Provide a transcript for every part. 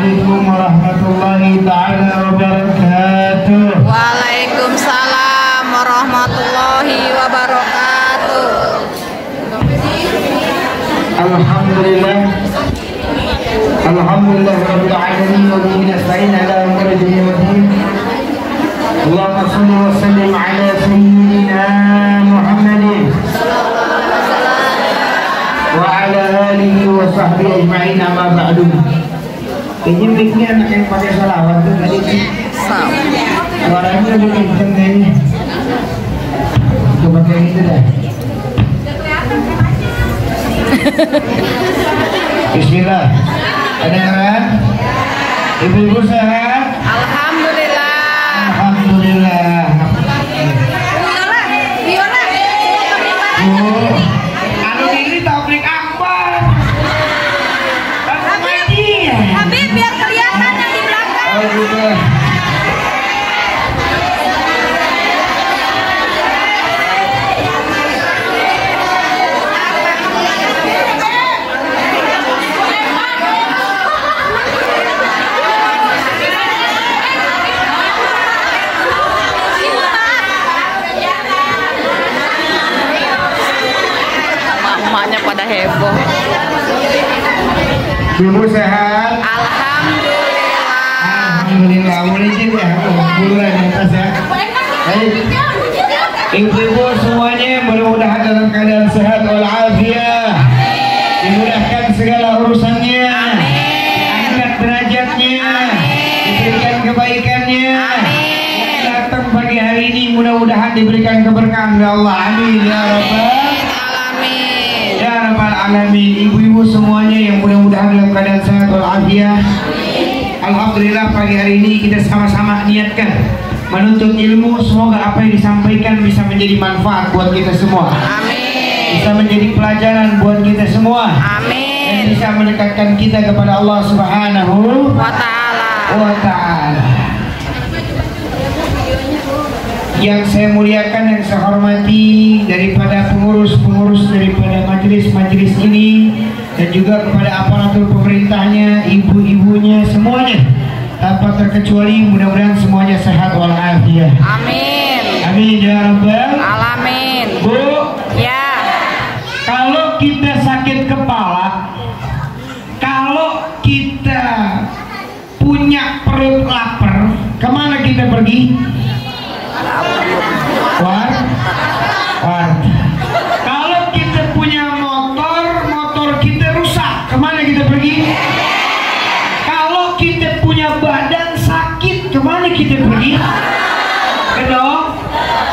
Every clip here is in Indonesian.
Assalamualaikum warahmatullahi ta'ala wabarakatuh. Waalaikumsalam warahmatullahi wabarakatuh. Alhamdulillah. Alhamdulillah rabbil alamin wa bihi nasta'in ala umuri dunya waddin. Allahumma shalli wa sallim ala sayyidina Muhammadin wa ala alihi wa sahbihi ajma'in, amma ba'du. Ini mic-nya anak yang pakai salawat tuh tadi sih. Suaranya lebih kenceng kayaknya. Coba kayak gitu dah. Bismillah. Ada kedengaran? Ibu-ibu sehat? Alhamdulillah. Alhamdulillah. Anu ini tablik akbar. Habib biar kelihatan yang di belakang. Oh gitu. Emaknya pada heboh. Ibu sehat? Alhamdulillah. Alhamdulillah. Boleh izin ya? Buruan di atas ya. Baik. Ibu-ibu semuanya mudah-mudahan dalam keadaan sehat walafiat. Dimudahkan segala urusannya. Angkat derajatnya. Diberikan kebaikannya. Datang pagi hari ini mudah-mudahan diberikan keberkahan oleh Allah. Amin ya rabbal alamin. Ya rabbal alamin. Ibu-ibu semuanya yang mudah-mudahan dalam keadaan sehat walafiat. Alhamdulillah pagi hari ini kita sama-sama niatkan menuntut ilmu, semoga apa yang disampaikan bisa menjadi manfaat buat kita semua. Amin. Bisa menjadi pelajaran buat kita semua. Amin. Dan bisa mendekatkan kita kepada Allah Subhanahu wa ta'ala. Yang saya muliakan, yang saya hormati, daripada pengurus-pengurus daripada majelis-majelis ini, dan juga kepada aparatur pemerintahnya, ibu-ibunya, semuanya tanpa terkecuali, mudah-mudahan semuanya sehat walafiat. Amin. Amin ya rabbal alamin. Bu, ya. Kalau kita sakit kepala, kalau kita punya perut lapar, kemana kita pergi? Kalau kita punya motor kita rusak, kemana kita pergi? Kalau kita punya badan sakit, kemana kita pergi? Ke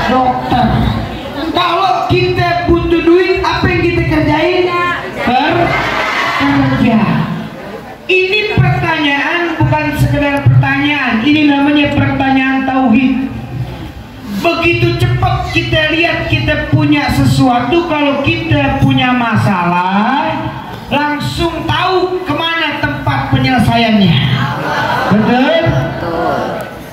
dokter. Kalau kita butuh duit, apa yang kita kerjain? Kerja. Ini pertanyaan bukan sekedar pertanyaan, ini namanya pertanyaan tauhid. Begitu cepat kita lihat kita punya sesuatu, kalau kita punya masalah langsung tahu kemana tempat penyelesaiannya. Betul?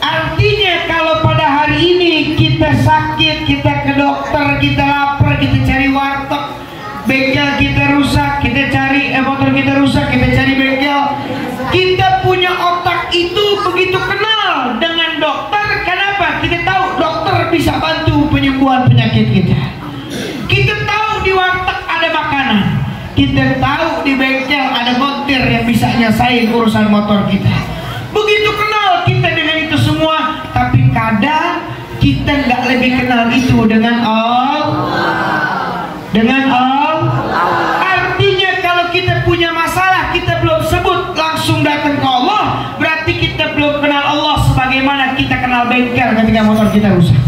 Artinya kalau pada hari ini kita sakit, kita ke dokter, kita lapar, kita cari warteg, bengkel kita rusak, kita cari motor kita rusak, kita cari bengkel. Kita punya otak itu begitu kenal dengan dokter. Kenapa? Kita tahu dokter bisa bantu penyembuhan penyakit kita. Kita tahu di warteg ada makanan. Kita tahu di bengkel ada montir yang bisa nyesain urusan motor kita. Begitu kenal kita dengan itu semua. Tapi kadang kita nggak lebih kenal itu dengan Allah. Dengan Allah. Artinya kalau kita punya masalah, kita belum sebut langsung datang ke Allah, berarti kita belum kenal Allah sebagaimana kita kenal bengkel ketika motor kita rusak.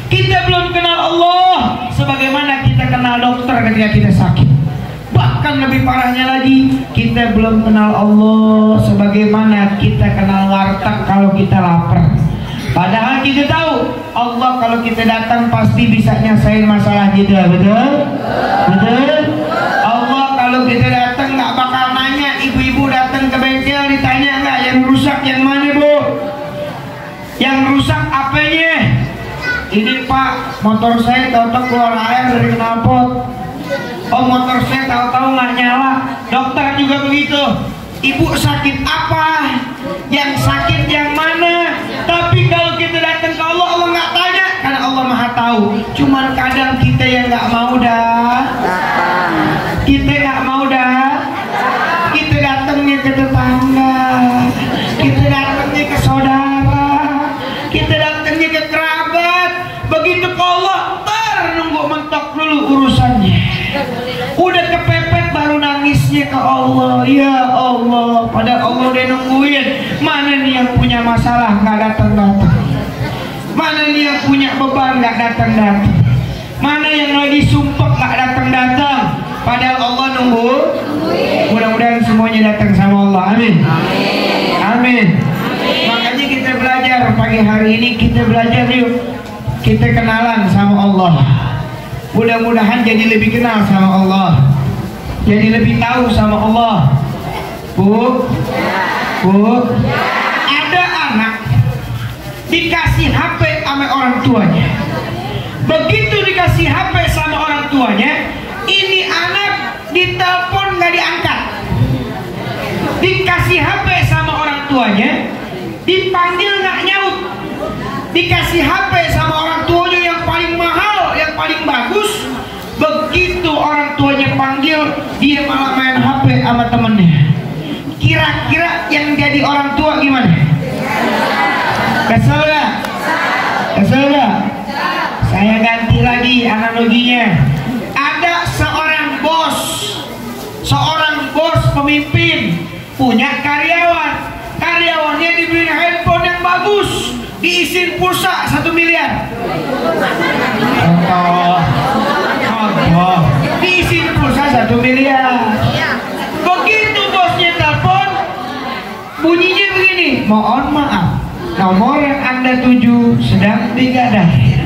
Kita belum kenal Allah sebagaimana kita kenal dokter ketika kita sakit. Bahkan lebih parahnya lagi, kita belum kenal Allah sebagaimana kita kenal warteg kalau kita lapar. Padahal kita tahu Allah kalau kita datang pasti bisa nyesain masalah kita. Betul? Betul? Allah kalau kita datang nggak bakal nanya. Ibu-ibu datang ke bengkel ditanya nggak yang rusak yang mana bu? Yang rusak apanya? Ini pak, motor saya tahu-tahu keluar air dari knalpot. Oh motor saya tahu-tahu nggak nyala. Dokter juga begitu. ibu sakit apa, yang sakit yang mana. Tapi kalau kita datang ke Allah, Allah nggak tanya karena Allah Maha tahu. Cuman kadang kita yang nggak mau dah, kita nggak mau dah. Kita datangnya ke tetangga, kita datangnya ke saudara, kita datangnya ke kerabat. Begitu ke Allah, nunggu mentok dulu urusannya. Udah kepepet baru nangisnya ke Allah. Ya Allah, pada Allah udah nungguin. Mana nih yang punya masalah nggak datang-datang? Mana nih yang punya beban nggak datang-datang? Mana yang lagi sumpah nggak datang-datang? Padahal Allah nunggu. Mudah-mudahan semuanya datang sama Allah. Amin. Amin. Makanya kita belajar pagi hari ini, kita belajar yuk. Kita kenalan sama Allah. Mudah-mudahan jadi lebih kenal sama Allah, jadi lebih tahu sama Allah. Bu, ada anak dikasih HP sama orang tuanya. Begitu dikasih HP sama orang tuanya, ini anak ditelepon nggak diangkat. Dikasih HP sama orang tuanya, dipanggil nggak nyaut. Dikasih HP sama orang tuanya yang paling mahal, yang paling bagus. Begitu orang tuanya panggil, dia malah main HP sama temennya. Kira-kira yang jadi orang tua gimana? Kesel gak? Kesel gak? Saya ganti lagi analoginya. Ada seorang bos pemimpin punya karyawan. Karyawannya diberi handphone yang bagus, diisiin pulsa 1 miliar. Contoh, diisiin pulsa 1 miliar. Begitu bosnya telepon, bunyinya begini, mohon maaf, nomor yang Anda tuju sedang digadai.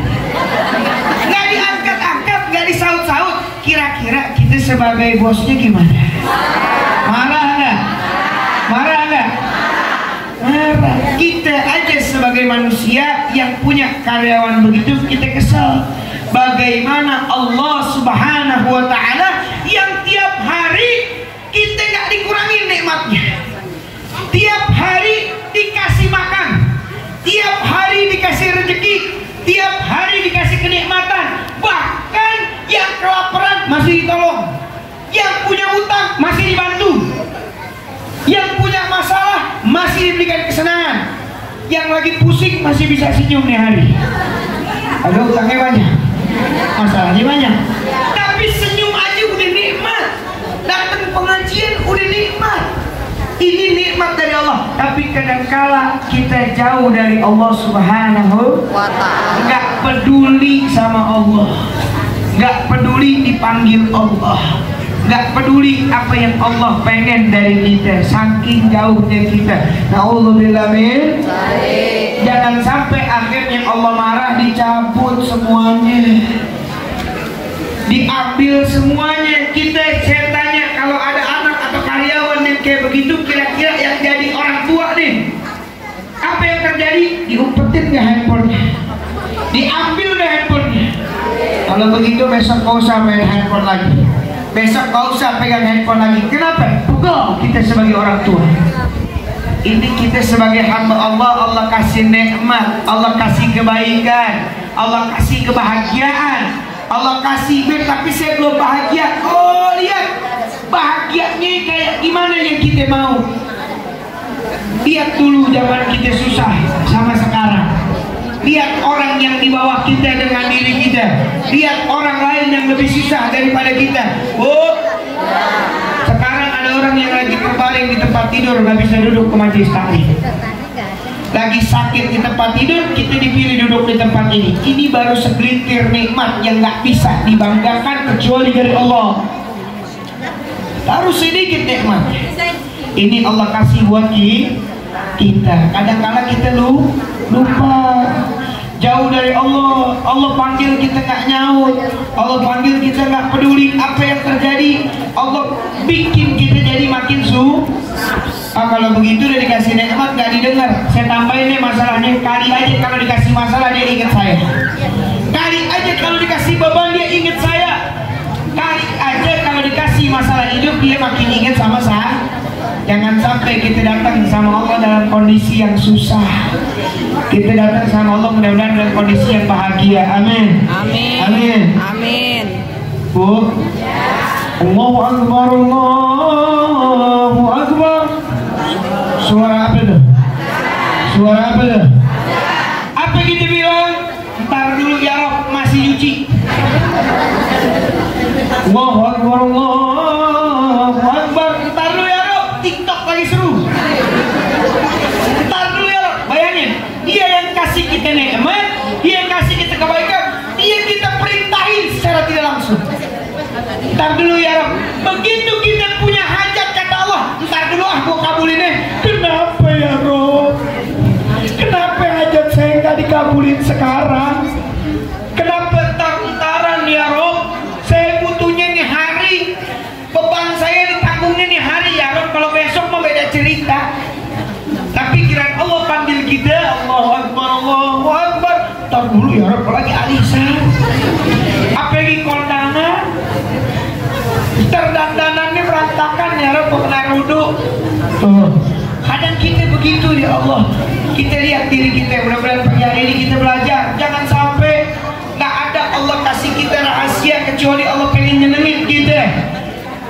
Nggak diangkat-angkat, nggak disaut-saut. Kira-kira kita sebagai bosnya gimana? Marah nggak? Marah nggak? Marah. Kita aja sebagai manusia yang punya karyawan begitu, kita kesel. Bagaimana Allah Subhanahu wa Ta'ala yang tiap hari kita nggak dikurangin nikmatnya, tiap hari dikasih makan, tiap hari dikasih rezeki, tiap hari dikasih kenikmatan. Bahkan yang kelaparan masih ditolong, yang punya utang masih dibantu, yang punya masalah masih diberikan kesenangan, yang lagi pusing masih bisa senyum nih hari. Ada utangnya banyak, masalahnya banyak, tapi senyum aja udah nikmat. Datang pengajian udah nikmat. Ini nikmat dari Allah. Tapi kadangkala kita jauh dari Allah Subhanahu wa Ta'ala, nggak peduli sama Allah, nggak peduli dipanggil Allah, nggak peduli apa yang Allah pengen dari kita, saking jauhnya kita. Na'udzubillah min. Jangan sampai akhirnya Allah marah, dicabut semuanya, diambil semuanya. Saya tanya, kalau ada anak atau karyawan yang kayak begitu, kira-kira yang jadi orang tua nih, apa yang terjadi? Diumpetin ke handphonenya, diambil ke handphonenya. Kalau begitu besok kau usah main handphone lagi, besok kau usah pegang handphone lagi. Kenapa? Pegel kita sebagai orang tua. Ini kita sebagai hamba Allah, Allah kasih nikmat, Allah kasih kebaikan, Allah kasih kebahagiaan, Allah kasih bir, tapi saya belum bahagia. Oh lihat, bahagianya kayak gimana yang kita mau. Lihat dulu zaman kita susah sama sekarang. Lihat orang yang di bawah kita dengan diri kita. Lihat orang lain yang lebih susah daripada kita. Oh, sekarang ada orang yang lagi terbaring di tempat tidur, nggak bisa duduk ke majelis taklim. Lagi sakit di tempat tidur, kita dipilih duduk di tempat ini. Ini baru segelintir nikmat yang nggak bisa dibanggakan kecuali dari Allah. Baru sedikit nikmat. Ini Allah kasih buat kita. Kadang-kadang kita lupa. Jauh dari Allah. Allah panggil kita nggak nyaut, Allah panggil kita nggak peduli apa yang terjadi. Allah bikin kita jadi makin kalau begitu udah dikasih nikmat nggak didengar. Saya tambahin nih masalahnya, kali aja kalau dikasih masalah dia ingat saya, kali aja kalau dikasih beban dia ingat saya, kali aja kalau dikasih masalah hidup dia makin ingat sama saya. Jangan sampai kita datang sama Allah dalam kondisi yang susah. Kita datang sama Allah mudah-mudahan dalam kondisi yang bahagia. Amin. Amin. Amin. Amin. Bu. Allahu Akbar, Allahu Akbar. Suara apa tuh? Suara apa tuh? Apa kita bilang? Ntar dulu ya Rob, masih nyuci. Allahu Akbar, Allahu Akbar. Ntar dulu ya Rob, TikTok lagi seru. Ntar dulu ya Rob, bayangin. Dia yang kasih kita nikmat, dia yang kasih kita kebaikan, dia yang kita perintahin secara tidak langsung. Ntar dulu ya Rob, begitu kita punya hajat kata Allah, ntar dulu aku kabulin deh. Kenapa ya Rob? Kenapa hajat saya nggak dikabulin sekarang? Kenapa entar-entaran ya Rob? Saya butuhnya nih hari, beban saya ditanggungnya nih hari ya Rob. Kalau besok mau beda cerita. Tapi kiraan Allah panggil kita, Allahu Akbar, Allahu Akbar. Ntar dulu ya Rob, lagi alisan. Apa lagi kondangan? Dandanannya berantakan ya Rob, kena ruduk. Kadang kita begitu ya Allah. Kita lihat diri kita, mudah-mudahan pagi hari ini kita belajar. Jangan sampai nggak ada Allah kasih kita rahasia kecuali Allah pengen nyenengin kita.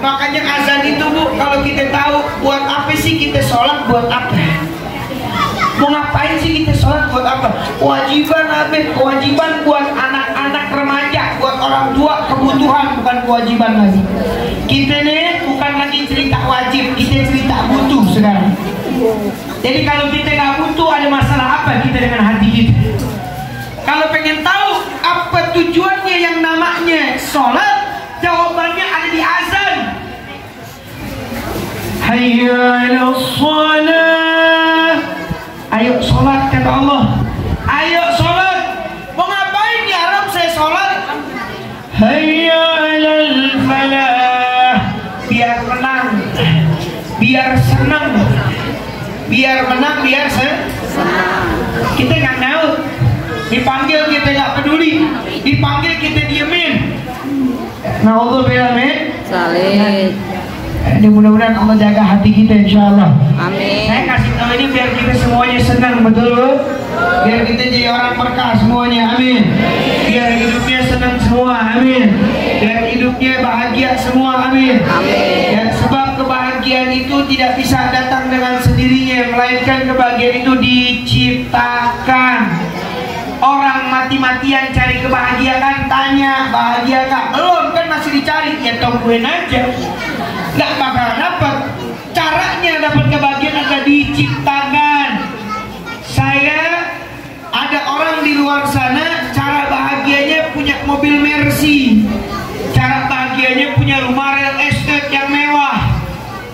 Makanya azan itu Bu, kalau kita tahu buat apa sih kita sholat, buat apa? Mau ngapain sih kita sholat, buat apa? Kewajiban apa? Kewajiban buat anak-anak remaja, buat orang tua, kebutuhan, bukan kewajiban lagi. Kita nih bukan lagi cerita wajib, kita cerita butuh sekarang. Jadi kalau kita nggak butuh, ada masalah apa kita dengan hati kita? Kalau pengen tahu apa tujuannya yang namanya sholat, jawabannya ada di azan. Hayya 'alas shalah. Ayo sholat kata Allah. Ayo sholat. Mau ngapain ya Rob saya sholat? Hayya 'alal falah. Biar menang, biar senang, biar menang, biar senang. Kita nggak tahu. Dipanggil kita nggak peduli, dipanggil kita diemin. Nah Allah belamin. Salih. Mudah-mudahan Allah jaga hati kita insya Allah. Amin. Saya kasih tahu ini biar kita semuanya senang, betul? Biar kita jadi orang berkah semuanya, amin. Biar hidupnya senang semua, amin. Biar hidupnya bahagia semua, amin. Amin. Dan sebab kebahagiaan itu tidak bisa datang dengan sendirinya, melainkan kebahagiaan itu diciptakan. Orang mati-matian cari kebahagiaan, tanya bahagia kak? Belum, kan masih dicari, ya tungguin aja. Nggak bakal dapat. Caranya dapat kebahagiaan adalah diciptakan. Saya ada orang di luar sana, cara bahagianya punya mobil Mercy, cara bahagianya punya rumah real estate yang mewah.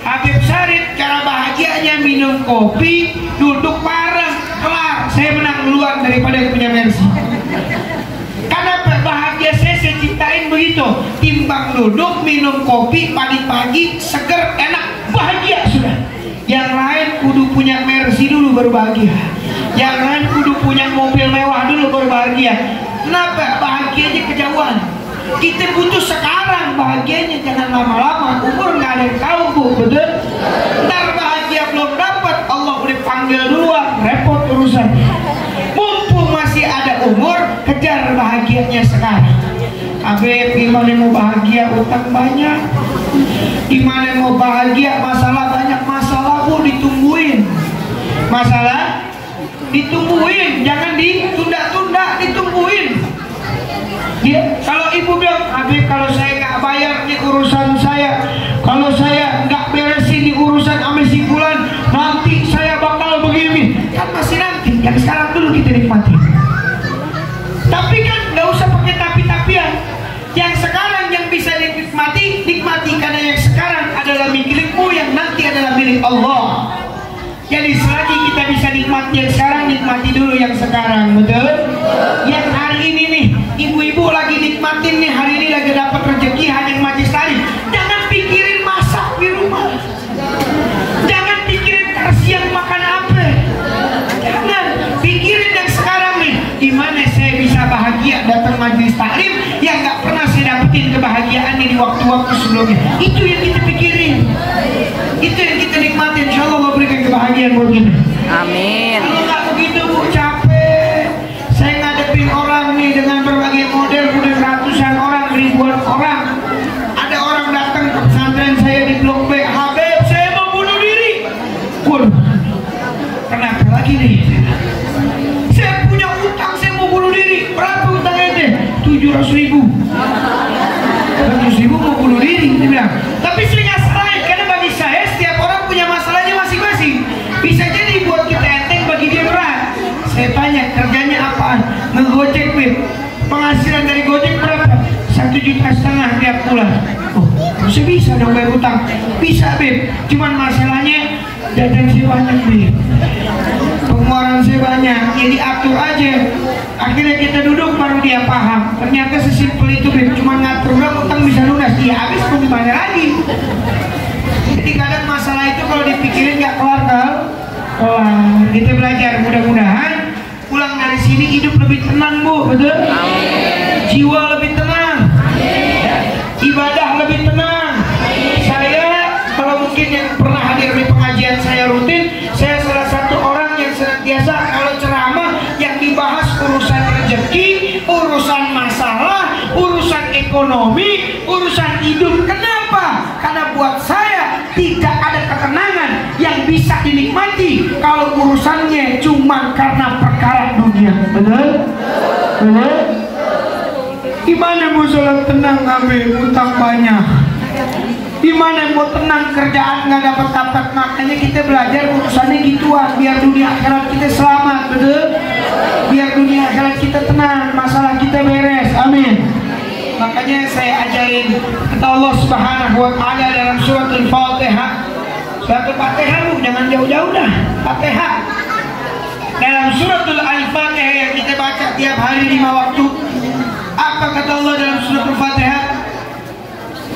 Habib Syarif cara bahagianya minum kopi, duduk bareng, kelar. Saya menang duluan daripada yang punya Mercy. Karena bahagia saya ciptain begitu. Timbang duduk minum kopi pagi-pagi seger enak, bahagia sudah. Yang lain kudu punya Mercy dulu baru bahagia. Yang lain kudu punya mobil mewah dulu baru bahagia. Kenapa? Bahagianya kejauhan. Kita butuh sekarang bahagianya, jangan lama-lama. Umur nggak ada yang tahu Bu, betul? Ntar bahagia belum dapat, Allah udah panggil duluan, repot urusan. Mumpung masih ada umur, kejar bahagianya sekarang. Habib, gimana mau bahagia, utang banyak. Gimana mau bahagia, masalah banyak. Masalah Bu ditungguin. Masalah ditungguin, jangan ditunda-tunda, ditungguin. Ya, kalau ibu bilang, Habib kalau saya nggak bayar nih urusan saya, kalau saya nggak beresin di urusan sama si fulan, nanti saya bakal begini. Kan masih nanti, yang sekarang dulu kita nikmati. Tapi kan nggak usah pakai tapi-tapian. Yang sekarang yang bisa dinikmati, nikmati, karena yang sekarang adalah milikmu, yang nanti adalah milik Allah. Jadi selagi kita bisa nikmati yang sekarang, nikmati dulu yang sekarang, betul? Yang hari ini nih, ibu-ibu lagi nikmatin nih, hari ini lagi dapat rezeki hadir majlis tadi. Jangan pikirin masak di rumah. Jangan pikirin siang makan apa. Jangan pikirin yang sekarang nih. Gimana saya bisa bahagia datang majlis taklim yang nggak pernah saya dapetin kebahagiaan di waktu-waktu sebelumnya. Itu yang kita pikirin. Itu yang kita nikmatin. kebahagiaan buat kita. Amin. Kalau nggak begitu Bu, capek. Saya ngadepin orang nih dengan berbagai model, udah ratusan orang, ribuan orang. Ada orang datang ke pesantren saya di Blok B, Habib saya mau bunuh diri. Waduh, kenapa lagi nih? Saya punya utang, saya mau bunuh diri. Berapa utang ente? 700.000. 700.000 mau bunuh diri, dia bilang. Tapi saya nggak salah, karena bagi saya setiap orang punya masalahnya masing-masing. Bisa jadi buat kita enteng, bagi dia berat. Saya tanya kerjanya apaan? Ngegojek, Beb. Penghasilan dari Gojek berapa? 1,5 juta tiap bulan. Oh, saya bisa dong bayar utang. Bisa, Beb. Cuman masalahnya jajan saya banyak, Beb. Pengeluaran saya banyak. Jadi atur aja. Akhirnya kita duduk baru dia paham. Ternyata sesimpel itu, Beb. Cuma ngatur berapa utang bisa lunas. Dia habis mau gimana lagi? Jadi kadang masalah itu kalau dipikirin nggak kelar. Kita belajar, mudah-mudahan pulang dari sini hidup lebih tenang, Bu, betul? Jiwa lebih tenang, ibadah lebih tenang. Saya kalau mungkin yang pernah hadir di pengajian saya rutin, saya salah satu orang yang senantiasa kalau ceramah yang dibahas urusan rezeki, urusan masalah, urusan ekonomi, urusan hidup. Kenapa? Karena buat saya tidak ada ketenangan yang bisa dinikmati kalau urusannya cuma karena perkara dunia. Betul? Betul? Gimana mau sholat tenang ngambil utang banyak? Gimana mau tenang kerjaan nggak dapat? Makanya kita belajar urusannya gituan biar dunia akhirat kita selamat. Betul? Biar dunia akhirat kita tenang, masalah kita beres. Amin. Makanya saya ajarin kata Allah Subhanahu wa Ta'ala dalam surat Al-Fatihah. Surat Al-Fatihah, Bu, jangan jauh-jauh dah. Fatihah. Dalam surat Al-Fatihah yang kita baca tiap hari 5 waktu. Apa kata Allah dalam surat Al-Fatihah?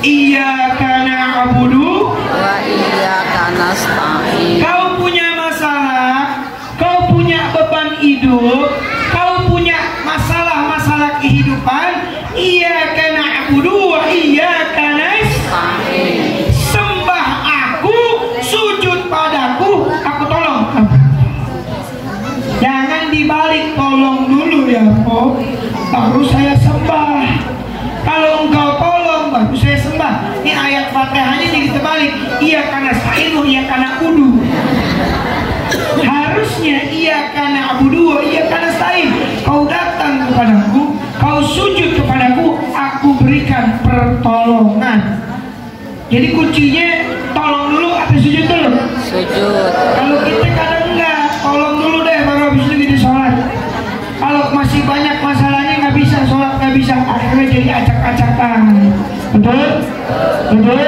Iyyaka na'budu Wa iyyaka nasta'in. Kau punya masalah, kau punya beban hidup, kau punya masalah-masalah kehidupan. Iyyaka na'budu wa iyyaka nasta'in. Sembah aku, sujud padaku, aku tolong. Jangan dibalik, tolong dulu ya, Po, baru saya sembah. Kalau engkau tolong, baru saya sembah. Ini ayat Fatihahnya jadi terbalik. Iyyaka nasta'in wa iyyaka na'budu. Harusnya iyyaka na'budu wa iyyaka nasta'in. Kau datang kepadaku, kau sujud kepadaku, aku berikan pertolongan. Jadi kuncinya tolong dulu atau sujud dulu? Sujud. Kalau kita kadang enggak, tolong dulu deh baru habis itu kita sholat. Kalau masih banyak masalahnya nggak bisa sholat, nggak bisa, akhirnya jadi acak-acakan. Betul? Betul?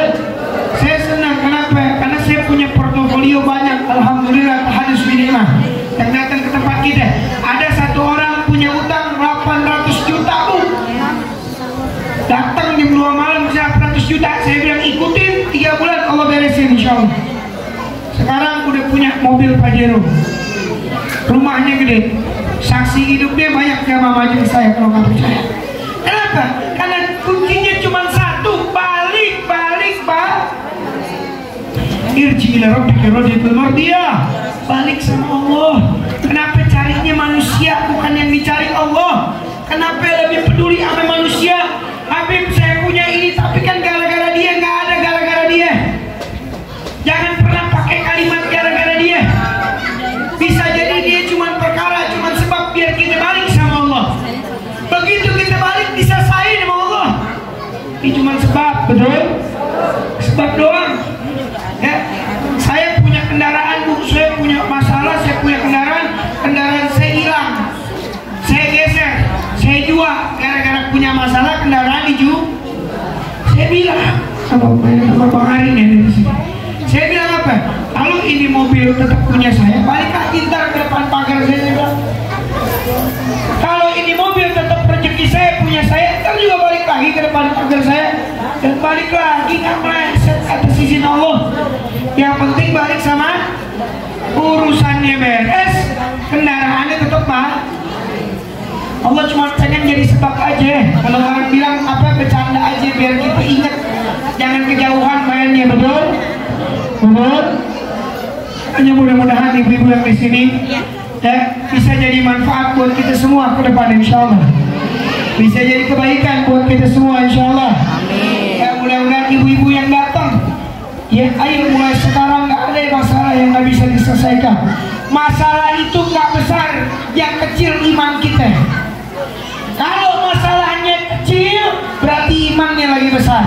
Saya senang, kenapa? Karena saya punya portofolio banyak. Alhamdulillah, hadis minimah yang datang ke tempat kita. Ada satu orang punya utang 800 juta, Bu. Datang jam 2 malam 800 juta. Saya bilang ikutin 3 bulan Allah beresin insya Allah. Sekarang udah punya mobil Pajero, rumahnya gede. Saksi hidupnya banyak sama majelis saya kalau nggak percaya. Kenapa? Karena kuncinya cuma satu, balik, Pak. Irji ila rabbika radiyatan mardiyah. Balik sama Allah. Kenapa carinya manusia bukan yang dicari Allah? Kenapa lebih peduli sama manusia? Habib saya punya ini, tapi kan gara-gara dia, nggak ada gara-gara dia. Jangan pernah pakai kalimat gara-gara dia. Bisa jadi dia cuma perkara, cuma sebab biar kita balik sama Allah. Begitu kita balik diselesain sama Allah. Ini cuma sebab, betul? Sebab doang. Ya, saya punya kendaraan, Bu. Saya punya masalah, saya punya kendaraan saya hilang. Saya geser, saya jual gara-gara punya masalah kendaraan dijual. Saya bilang sama Bang Arin ya di sini. Saya bilang apa? Kalau ini mobil tetap punya saya, balik lagi ntar ke depan pagar saya bilang. Kalau ini mobil tetap rezeki saya punya saya, ntar juga balik lagi ke depan pagar saya dan balik lagi nggak meleset atas izin Allah. Yang penting balik sama urusannya beres, kendaraannya tetap mah. Allah cuma pengen jadi sebab aja. Kalau orang bilang apa bercanda aja biar kita ingat, jangan kejauhan mainnya, betul? Betul? Hanya mudah-mudahan ibu-ibu yang di sini bisa jadi manfaat buat kita semua ke depan, insya Allah. Bisa jadi kebaikan buat kita semua, insya Allah. Ya, mudah-mudahan ibu-ibu yang datang, ya ayo mulai sekarang nggak ada masalah yang nggak bisa diselesaikan. Masalah itu nggak besar, yang kecil iman kita. Kalau masalahnya kecil, berarti imannya lagi besar.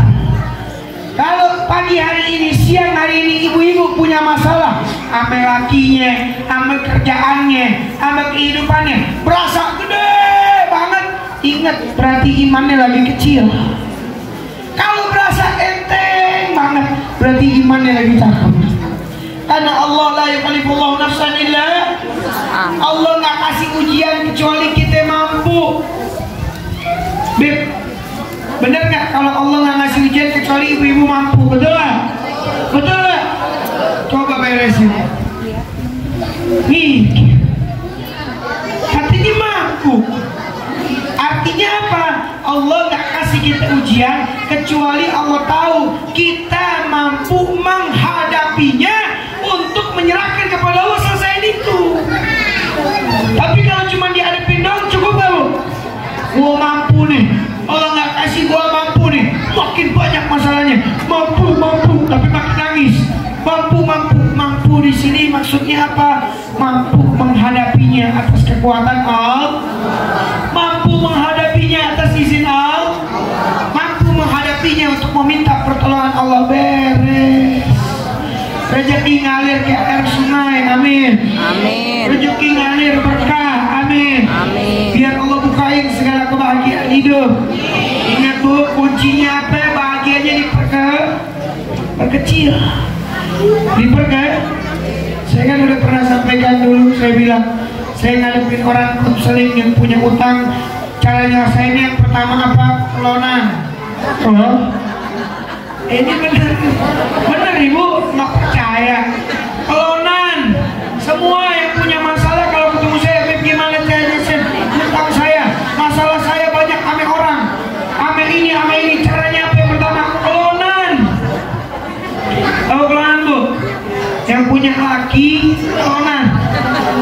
Kalau pagi hari ini, siang hari ini ibu-ibu punya masalah sama lakinya, sama kerjaannya, sama kehidupannya, berasa gede banget, ingat berarti imannya lagi kecil. Kalau berasa enteng banget, berarti imannya lagi cakep. Karena Allah la yukallifullahu nafsan illa, Allah nggak kasih ujian kecuali kita mampu. Beb, bener nggak kalau Allah nggak ngasih ujian kecuali ibu-ibu mampu? Betul nggak? Betul nggak? Coba beresin. Nih, hatinya mampu. Artinya apa? Allah nggak kasih kita ujian kecuali Allah tahu kita mampu menghadapinya untuk menyerahkan kepada Allah, selesai itu. Tapi kalau cuma dihadapin dong, cukup baru. Gua mampu nih, Allah nggak kasih gua mampu nih, makin banyak masalahnya. Mampu, tapi makin nangis. Mampu di sini maksudnya apa? Mampu menghadapinya atas kekuatan Allah, mampu menghadapinya atas izin Allah, mampu menghadapinya untuk meminta pertolongan Allah. Beres. Rezeki ngalir ke air sungai, amin. Amin. Rezeki ngalir berkah, amin. Amin. Biar Allah bukain segala kebahagiaan hidup. Ingat bu, kuncinya apa? Bahagianya diperkecil, diperkecil. Saya kan udah pernah sampaikan dulu, saya bilang saya ngadepin orang konseling yang punya utang, cara nyelesainnya yang pertama apa? Kelonan. Oh. Ini bener ibu, nggak percaya. Kelonan. Semua yang punya masalah kalau ketemu saya, Beb, gimana caranya tentang saya? Masalah saya banyak ame orang, ame ini. Caranya apa? Yang pertama kelonan. Tahu kelonan bu? Yang punya laki kelonan.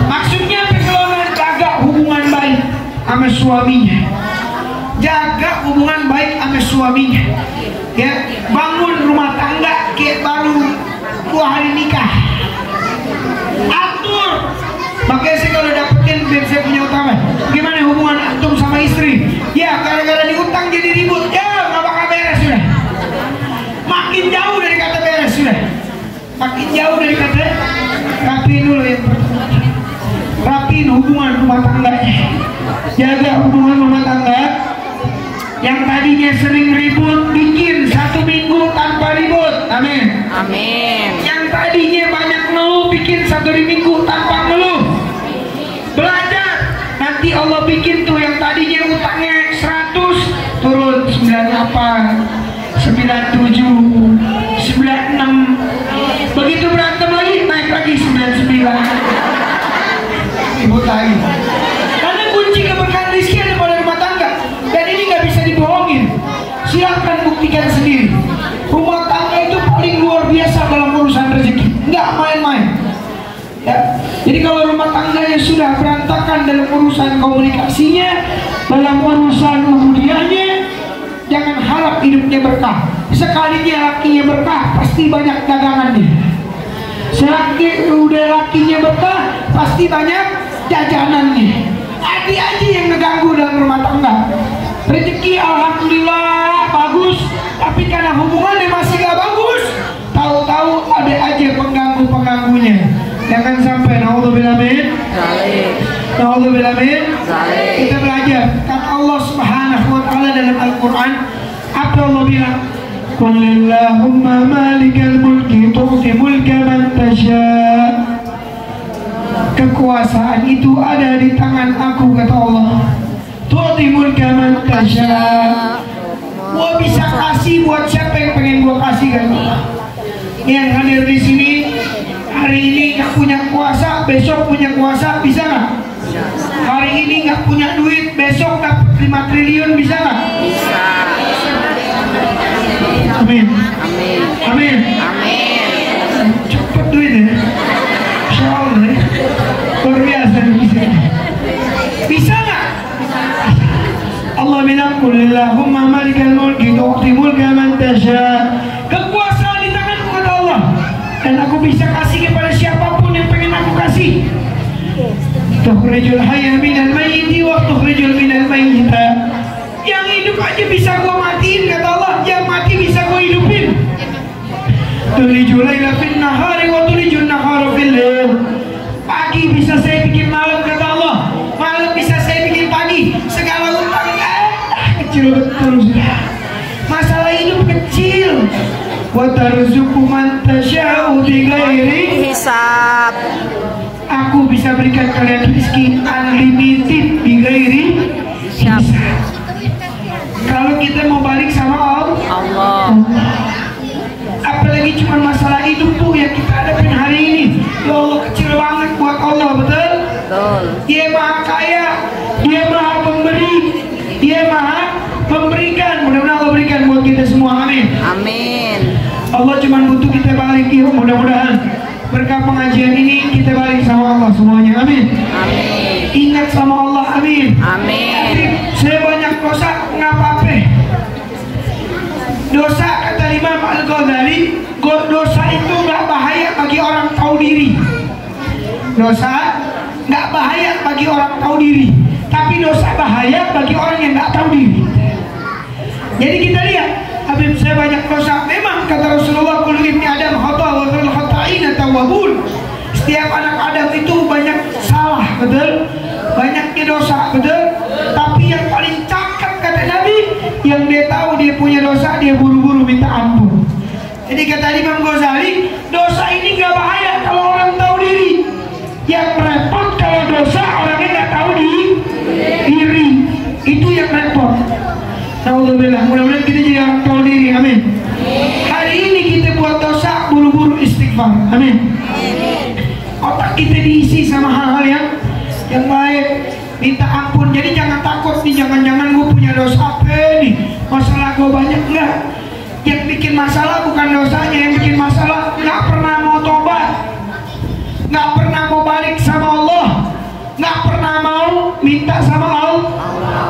Maksudnya apa kelonan? Jaga hubungan baik sama suaminya. Jaga hubungan baik sama suaminya. Ya, bangun rumah tangga kayak baru 2 hari nikah. Atur. Makanya saya kalau dapetin, biar saya punya utang, gimana hubungan antum sama istri? Ya, gara-gara diutang jadi ribut. Ya, nggak bakal beres sudah. Makin jauh dari kata beres sudah. Makin jauh dari kata. Rapiin dulu yang pertama. Rapiin hubungan rumah tangganya. Jaga hubungan rumah tangga. Yang tadinya sering ribut, bikin 1 minggu tanpa ribut. Amin. Amin. Yang tadinya banyak ngeluh, bikin 1 minggu tanpa ngeluh. Belajar. Nanti Allah bikin tuh yang tadinya utangnya 100 turun 98, 97, 96. Begitu berantem lagi naik lagi 99. Ribut lagi. Karena kunci keberkahan rezeki ada pada rumah tangga. Dan ini nggak bisa dibohongin. Silahkan buktikan sendiri. Rumah tangga itu paling luar biasa dalam urusan rezeki, nggak main-main. Ya. Jadi kalau rumah tangganya sudah berantakan dalam urusan komunikasinya, dalam urusan kemudiannya, jangan harap hidupnya berkah. Sekalinya lakinya berkah, pasti banyak dagangannya. Selagi udah lakinya berkah, pasti banyak jajanannya. Adi aja yang ngeganggu dalam rumah tangga. Rezeki alhamdulillah bagus, tapi karena hubungannya masih gak bagus, tahu-tahu ada aja pengganggu-pengganggunya. Jangan sampai. Naudzubillah min. Naudzubillah min. Kita belajar kata Allah Subhanahu wa taala dalam Al-Qur'an. Apa Allah bilang? Qul Allahumma malikal mulki tu'ti mulka man tasha. Kekuasaan itu ada di tangan aku, kata Allah. Tu'ti mulka man tasha. Gua bisa kasih buat siapa yang pengen gua kasih, kan Allah. Yang hadir di sini hari ini nggak punya kuasa, besok punya kuasa, bisa nggak? Hari ini nggak punya duit, besok dapat 5 triliun, bisa nggak? Bisa. Amin. Amin. Amin. Amin. Cepet duitnya. Masya Allah ya. Luar biasa bisa nggak? Allah bilang Qulillahumma malikal mulki tu'ti mulka man tasha. Kekuasaan di tanganku kata Allah, dan aku bisa kasih kepada siapapun yang pengen aku kasih. Tukhrijul hayya minal mayyiti wa tukhrijul minal mayyita. Yang hidup aja bisa gua matiin kata Allah, yang mati bisa gua hidupin. Tulijul laila fin nahari wa tulijul nahara fil lail. Pagi bisa saya bikin malam kata Allah, malam bisa saya bikin pagi. Segala utang kecil betul sudah. Masalah hidup kecil. Wa tarzuqu man tasya'u bighairi hisab. Aku bisa berikan kalian rezeki unlimited bighairi hisab. Kalau kita mau balik sama Allah. Apalagi cuma masalah hidup tuh yang kita hadapin hari ini. Ya Allah, kecil banget buat Allah, betul? Betul. Dia maha kaya, dia maha pemberi, dia maha memberikan. Mudah-mudahan Allah berikan buat kita semua, amin. Amin. Allah cuma butuh kita balik, ya mudah-mudahan berkat pengajian ini kita balik sama Allah semuanya, amin. Amin. Ingat sama Allah, amin. Amin. Saya banyak dosa, nggak apa-apa. Dosa kata Imam Al-Ghazali, dosa itu nggak bahaya bagi orang tahu diri. Dosa nggak bahaya bagi orang tahu diri, tapi dosa bahaya bagi orang yang nggak tahu diri. Jadi kita lihat, Habib saya banyak dosa. Memang kata Rasulullah, kullu ibni Adam khata wa khairul khata'ina tawwabun. Setiap anak Adam itu banyak salah, betul? Banyaknya dosa, betul? Tapi yang paling cakep kata Nabi, yang dia tahu dia punya dosa, dia buru-buru minta ampun. Jadi kata Imam Ghazali, dosa ini gak bahaya kalau orang tahu diri. Yang repot kalau dosa orangnya gak tahu diri. Itu yang repot. Alhamdulillah, mudah-mudahan kita jadi orang tahu diri, amin. Hari ini kita buat dosa, buru-buru istighfar, amin. Otak kita diisi sama hal-hal yang baik, minta ampun. Jadi jangan takut nih, jangan-jangan gue punya dosa apa nih, masalah gue banyak. Enggak, yang bikin masalah bukan dosanya, yang bikin masalah nggak pernah mau tobat, nggak pernah mau balik sama Allah, nggak pernah mau minta sama Allah.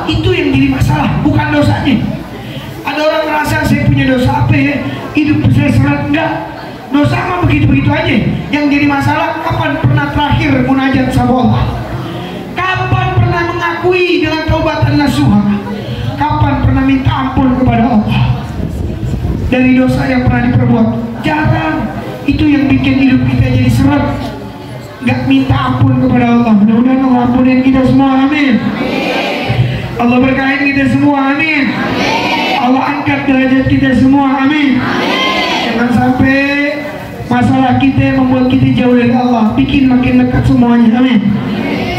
Itu yang jadi masalah, bukan dosanya. Ada orang merasa saya punya dosa apa ya, hidup saya seret. Enggak, dosa mah begitu-begitu aja. Yang jadi masalah, kapan pernah terakhir munajat sama Allah? Kapan pernah mengakui dengan taubatan nasuha? Kapan pernah minta ampun kepada Allah dari dosa yang pernah diperbuat? Jarang. Itu yang bikin hidup kita jadi seret, nggak minta ampun kepada Allah. Mudah-mudahan Allah ampunin kita semua, amin. Allah berkahi kita semua, amin. Allah angkat derajat kita semua, amin. Jangan sampai masalah kita membuat kita jauh dari Allah, bikin makin dekat semuanya, amin.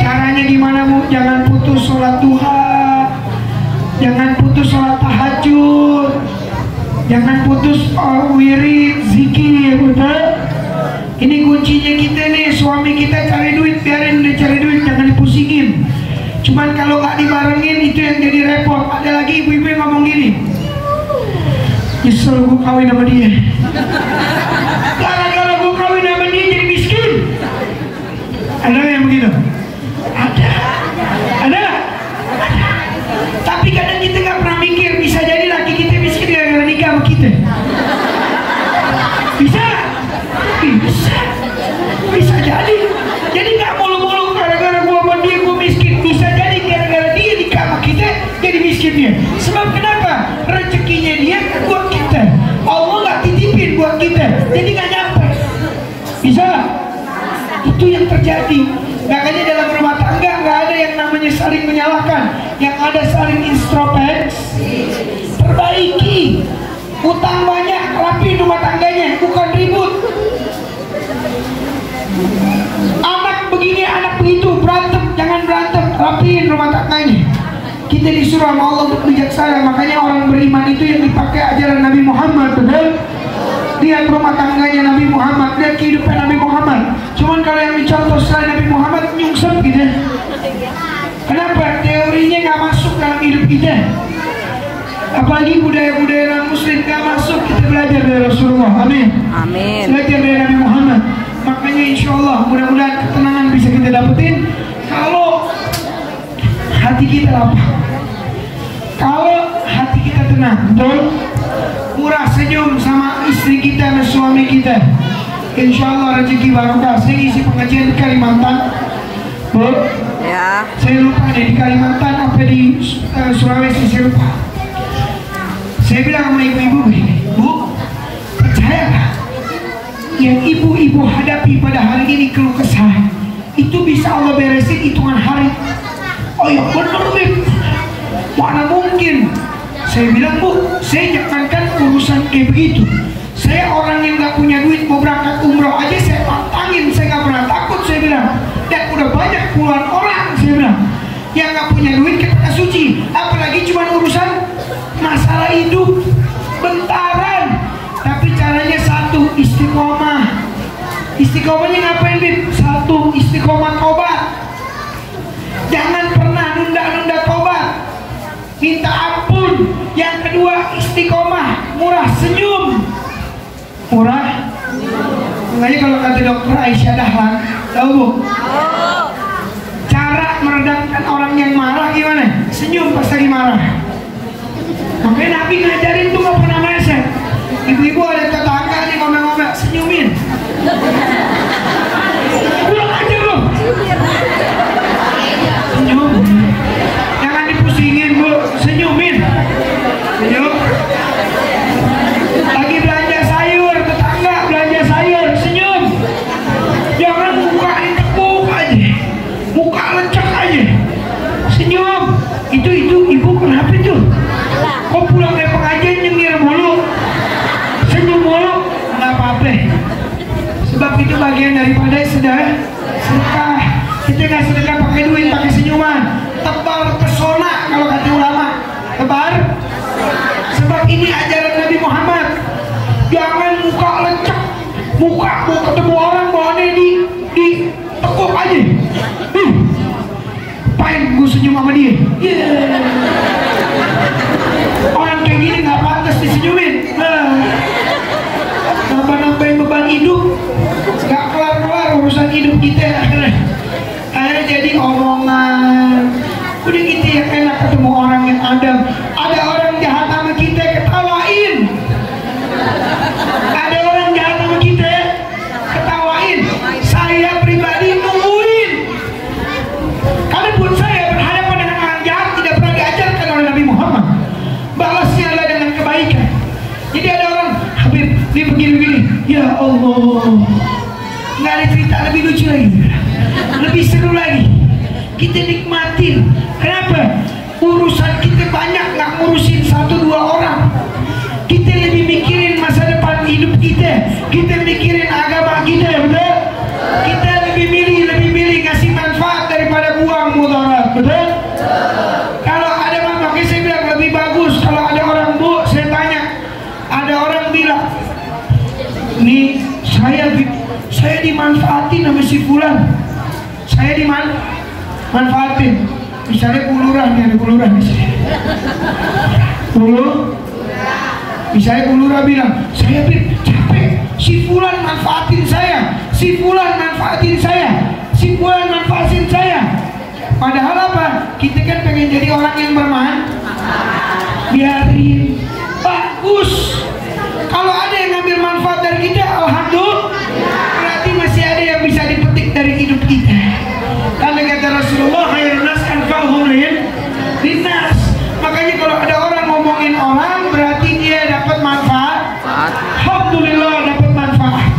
Caranya gimana, Bu? Jangan putus sholat duha, jangan putus sholat tahajud, jangan putus wirid, zikir, betul? Ini kuncinya kita nih, suami kita cari duit, biarin dia cari duit, jangan dipusingin. Cuman kalau nggak dibarengin itu yang jadi repot. Ada lagi ibu-ibu yang ngomong gini, nyesel gue kawin sama dia, gara-gara gue kawin sama dia jadi miskin. Ada yang begitu? Ada. Tapi kadang kita nggak pernah mikir, bisa jadi laki kita miskin gara-gara nikah sama kita. Bisa jadi. Jadi nggak mulu-mulu gara-gara gua sama dia gua miskin. Bisa jadi gara-gara dia nikah sama kita jadi miskinnya. Sebab kenapa? Rezekinya dia buat kita, Allah nggak titipin buat kita, jadi nggak nyampe. Bisa? Itu yang terjadi. Makanya dalam rumah tangga nggak ada yang namanya saling menyalahkan, yang ada saling introspeksi, perbaiki. Utang banyak, rapiin rumah tangganya, bukan ribut. Anak begini, anak begitu, berantem, jangan berantem, rapiin rumah tangganya. Kita disuruh sama Allah untuk bijaksana. Makanya orang beriman itu yang dipakai ajaran Nabi Muhammad, betul? Lihat rumah tangganya Nabi Muhammad, lihat kehidupan Nabi Muhammad. Cuman kalau yang dicontoh selain Nabi Muhammad nyungsep gitu. Kenapa? Teorinya nggak masuk dalam hidup kita. Apalagi budaya-budaya non-muslim gak masuk. Kita belajar dari Rasulullah, amin. Amin. Belajar dari Nabi Muhammad. Makanya Pokoknya insya Allah mudah-mudahan ketenangan bisa kita dapetin kalau hati kita lapang, kalau hati kita tenang, betul? Murah senyum sama istri kita dan suami kita, insya Allah rezeki barokah. Saya isi pengajian di Kalimantan, Bu. Ya. Saya lupa deh di Kalimantan apa di Sulawesi, saya lupa. Saya bilang sama ibu-ibu begini, Bu, percaya nggak? Yang ibu-ibu hadapi pada hari ini keluh kesah itu bisa Allah beresin hitungan hari. Oh ya bener Bib, mana mungkin? Saya bilang, Bu, saya jangankan urusan kayak begitu, saya orang yang gak punya duit mau berangkat umroh aja saya pantangin, saya gak pernah takut, saya bilang. Dan udah banyak puluhan orang, saya bilang, yang gak punya duit ke tanah suci, apalagi cuma urusan masalah hidup bentaran. Tapi caranya satu, istiqomah. Istiqomahnya ngapain, Bib? Satu, istiqomah tobat. Jangan pernah nunda-nunda tobat, minta ampun. Yang kedua, istiqomah, murah senyum. Murah? Makanya kalau kata dokter Aisyah Dahlan, tahu Bu? Cara meredamkan orang yang marah gimana? Senyum pas lagi marah. Makanya Nabi ngajarin tuh gak pernah meleset. Ibu-ibu ada tetangga nih ngomel-ngomel, senyumin. Pulang aja loh. Senyum. Jangan dipusingin Bu, senyumin. Senyum. Lagi belanja sayur, tetangga belanja sayur, senyum. Jangan muka ditekuk aja, muka lecek aja, senyum. Itu ibu kenapa itu? Kok pulang dari pengajian nyengir mulu, senyum mulu? Nggak apa-apa. Sebab itu bagian daripada sedekah. Kita nggak sedekah pakai duit, pakai senyuman. Tebar pesona kalau kata ulama. Tebar. Sebab ini ajaran Nabi Muhammad. Jangan muka lecek, muka mau ketemu orang bawaannya di tekuk aja. Paling gue senyum sama dia. Orang kayak gini nggak pantas disenyumin. Nambah-nambahin beban hidup, nggak kelar-kelar urusan hidup kita. Akhirnya jadi omongan. Udah gitu ya enak ketemu orang yang adam. Ada orang jahat sama kita ketawain. Ada orang jahat sama kita ketawain. Saya pribadi nungguin. Karena pun saya berhadapan dengan orang jahat tidak pernah diajarkan oleh Nabi Muhammad. Balasnya adalah dengan kebaikan. Jadi ada orang, Habib, dia begini-begini. Ya Allah, nggak ada cerita lebih lucu lagi, lebih seru lagi. Kita nikmatin. Kenapa? Urusan kita banyak, nggak ngurusin satu dua orang. Kita lebih mikirin masa depan hidup kita. Kita mikirin agama kita, betul? Kita lebih milih ngasih manfaat daripada buang mudarat, betul? Kalau ada makanya saya bilang lebih bagus kalau ada orang, Bu, saya tanya, ada orang bilang, nih saya dimanfaatin sama si fulan, saya dimanfaatin. Misalnya bulurah nih, ada bulurah di sini. Misalnya bulurah bilang, saya capek, si fulan manfaatin saya, si fulan manfaatin saya, si fulan manfaatin saya. Padahal apa? Kita kan pengen jadi orang yang bermanfaat. Biarin, bagus. Kalau ada yang ngambil manfaat dari kita, alhamdulillah, berarti masih ada yang bisa dipetik dari hidup kita. Karena kata Rasulullah, khairun nas anfa'uhum linnas. Makanya kalau ada orang ngomongin orang, berarti dia dapat manfaat. Alhamdulillah dapat manfaat.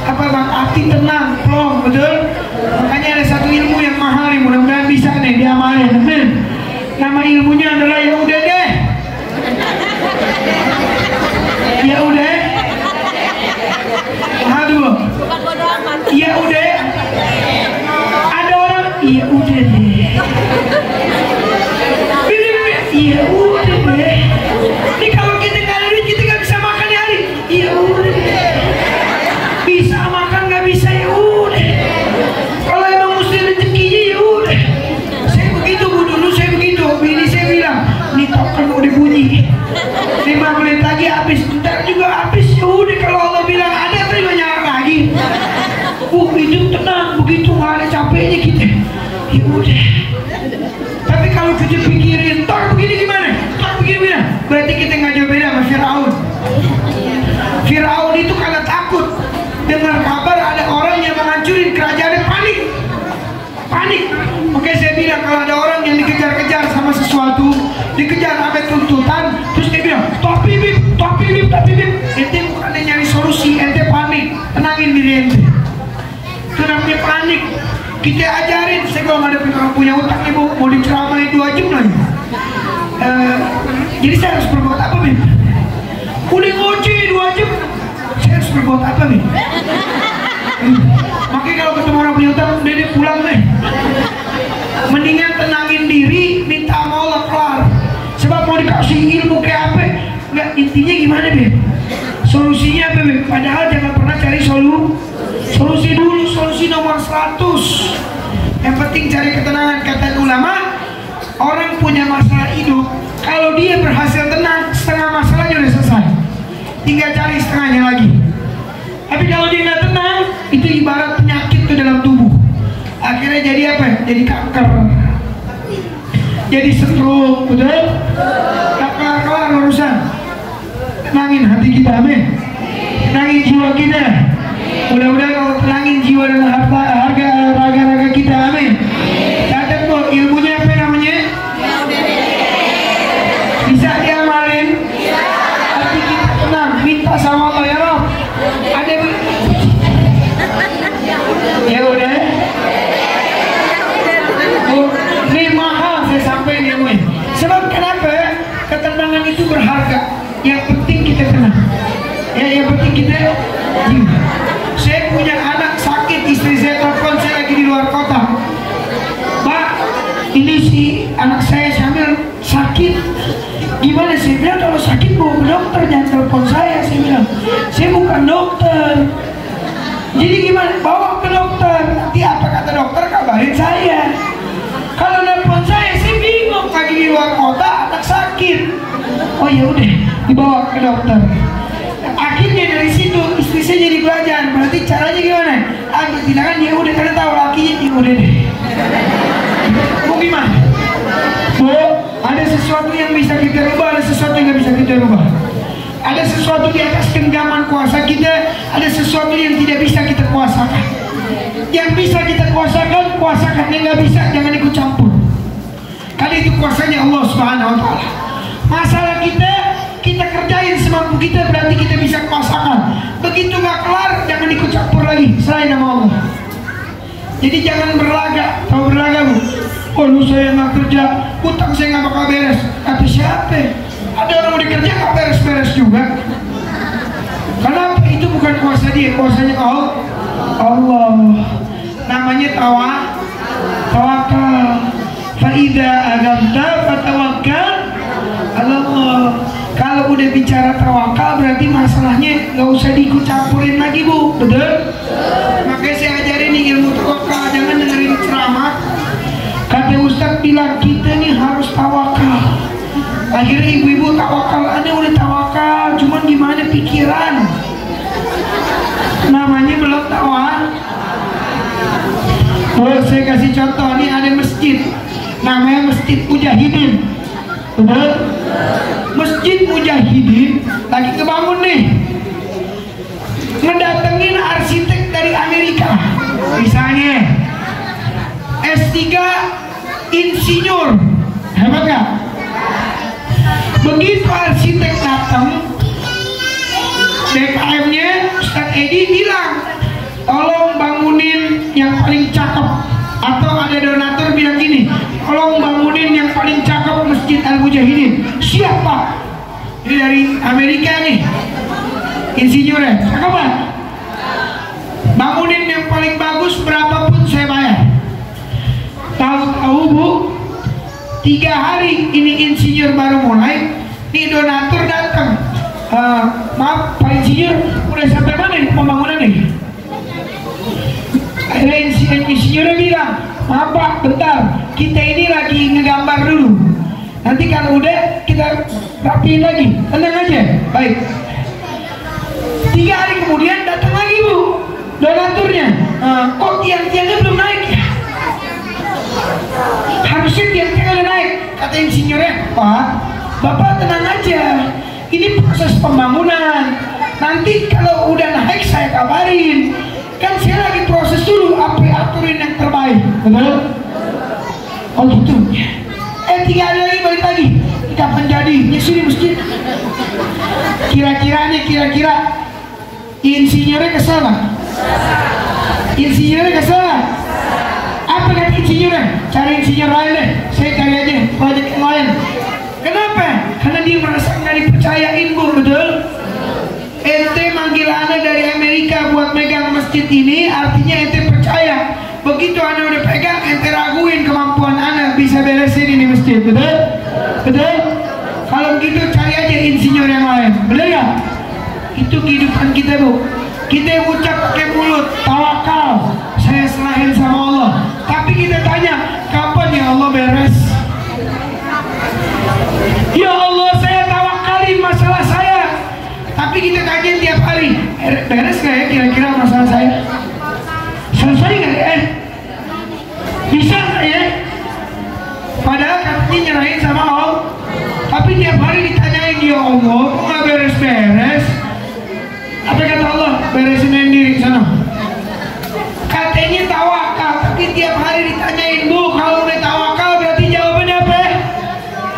Apa bang? Hati tenang, plong, betul? Makanya ada satu ilmu yang mahal nih, mudah-mudahan bisa nih diamalin. Nama ilmunya adalah ya udah deh. Ya udah. Aduh. Ya udah. Ada orang, ya udah deh. Ya udah deh. Ini kalau kita nggak ada duit, kita nggak bisa makan di hari. Ya udah deh. Bisa makan nggak bisa, ya udah. Kalau emang mesti rezekinya, ya udah. Saya begitu Bu, dulu saya begitu. Bini saya bilang, nih token udah bunyi. 5 menit lagi habis, ntar juga habis. Ya udah, kalau Allah bilang ada, terima nyala lagi. Ya udah. Tapi kalau kita pikirin, tok begini gimana? Tok begini gimana? Berarti kita nggak jauh beda sama Firaun. Firaun itu karena takut dengar kabar ada orang yang menghancurin kerajaannya, panik. Makanya saya bilang kalau ada orang yang dikejar-kejar sama sesuatu, dikejar sampai tuntutan, terus dia bilang tapi bib, ente bukannya nyari solusi, ente panik, tenangin diri ente. Itu namanya panik. Kita ajarin, saya kalau ngadepin orang punya utang nih mau diceramain 2 jam lagi. Jadi saya harus berbuat apa bib? Udah ngoceh 2 jam, saya harus berbuat apa nih? Makanya kalau ketemu orang punya utang, udah dia pulang deh. Mendingan tenangin diri, minta sama Allah kelar. Sebab mau dikasih ilmu kayak apa? Enggak, intinya gimana Beb? Solusinya apa Beb? Padahal jangan pernah cari solusi dulu, solusi nomor 100. Yang penting cari ketenangan. Kata ulama, orang punya masalah hidup, kalau dia berhasil tenang, setengah masalahnya udah selesai. Tinggal cari setengahnya lagi. Tapi kalau dia nggak tenang, itu ibarat penyakit tuh dalam tubuh. Akhirnya jadi apa? Jadi kanker, jadi stroke, betul? Tak kelar urusan. Tenangin hati kita, amin. Tenangin jiwa kita. Mudah-mudahan kalau tenangin jiwa dan harga raga kita, amin. Catat bu, ilmunya apa namanya? Bisa diamalin. Hati kita tenang, minta sama Allah ya Rob. Ada ya udah. Ini mahal saya sampaikan ilmunya. Sebab kenapa? Ketenangan itu berharga. Yang penting kita tenang. Ya, yang penting kita jiwa. Saya punya anak sakit, istri saya telepon, saya lagi di luar kota. Pak, ini si anak saya sambil sakit. Gimana? Saya bilang kalau sakit bawa ke dokter, jangan telepon saya. Saya bilang, saya bukan dokter. Jadi gimana? Bawa ke dokter. Nanti apa kata dokter kabarin saya. Kalau telepon saya bingung, lagi di luar kota, anak sakit. Oh ya udah, dibawa ke dokter. Akhirnya dari situ istri saya jadi belajar. Berarti caranya gimana? Tindakan dia udah karena tahu lakinya, ya udah deh. Mau gimana? Bu, ada sesuatu yang bisa kita rubah, ada sesuatu yang nggak bisa kita rubah. Ada sesuatu di atas genggaman kuasa kita, ada sesuatu yang tidak bisa kita kuasakan. Yang bisa kita kuasakan, kuasakan. Yang nggak bisa, jangan ikut campur. Kali itu kuasanya Allah Subhanahu Wa Taala. Masalah kita kerjain semampu kita, berarti kita bisa kuasakan. Begitu nggak kelar, jangan ikut campur lagi selain nama Allah. Jadi jangan berlaga. Tahu berlaga bu? Oh lu saya nggak kerja, utang saya nggak bakal beres. Kata siapa? Ada orang udah kerja nggak beres-beres juga. Kenapa? Itu bukan kuasa dia, kuasanya Allah. Namanya tawakal. Faida agamta fatawakkal Allah. Kalau udah bicara tawakal berarti masalahnya nggak usah diikut campurin lagi bu, betul? Makanya saya ajarin nih ilmu tawakal, jangan dengerin ceramah. Kata Ustadz bilang kita nih harus tawakal. Akhirnya ibu-ibu tawakal, aneh udah tawakal, cuman gimana pikiran? Namanya belum tawakal. Oh, saya kasih contoh nih, ada masjid, namanya Masjid Mujahidin. Betul? Masjid Mujahidin lagi kebangun nih, ngedatengin arsitek dari Amerika, misalnya S3 insinyur, hebat gak? Begitu arsitek datang, DKM-nya Ustaz Edi bilang, tolong bangunin yang paling cakep. Atau ada donatur bilang gini, tolong bangunin yang paling cakep Masjid Al-Mujahidin. Siapa? Ini dari Amerika nih, insinyurnya, cakep kan? Bangunin yang paling bagus, berapapun saya bayar. Tahu-tahu bu, 3 hari ini insinyur baru mulai, nih donatur datang. Maaf Pak Insinyur, udah sampai mana nih pembangunan nih? Akhirnya insinyurnya bilang, maaf Pak, bentar, kita ini lagi ngegambar dulu. Nanti kalau udah kita rapiin lagi, tenang aja. Baik. 3 hari kemudian datang lagi bu, donaturnya. Kok tiang-tiangnya belum naik ya? insinyurnya, Pak, Bapak tenang aja, ini proses pembangunan, nanti kalau udah naik saya kabarin, kan saya lagi proses dulu, apa aturin yang terbaik, betul? Oh gitu. Tinggal ada lagi, balik lagi, kapan jadi? Ya sini masjid. Kira-kira insinyurnya kesel nggak? Insinyurnya kesel nggak? Apa kata insinyurnya? Cari insinyur lain deh, saya cari aja proyek yang lain. Kenapa? Karena dia merasa nggak dipercayain, Bu, betul? Ente manggil Anda dari Amerika buat megang masjid ini, artinya ente percaya. Begitu Anda udah pegang, ente raguin kemampuan Anda bisa beresin ini masjid, betul? Betul? Kalau begitu cari aja insinyur yang lain, betul nggak? Itu kehidupan kita, Bu. Kita ucap pakai mulut, tawakal, saya serahin sama Allah. Tapi kita tanya, kapan ya Allah beres? Ya Allah, saya tawakalin masalah saya. Tapi kita tanya tiap hari, beres gak ya kira-kira masalah saya? Selesai gak ya? Bisa gak ya? Padahal katanya nyerahin sama Allah. Tapi tiap hari ditanyain, ya Allah, kok gak beres-beres? Apa kata Allah? Beresin sendiri sana. Katanya tawakal, tapi tiap hari ditanyain, Bu, kalau udah tawakal berarti jawabannya apa?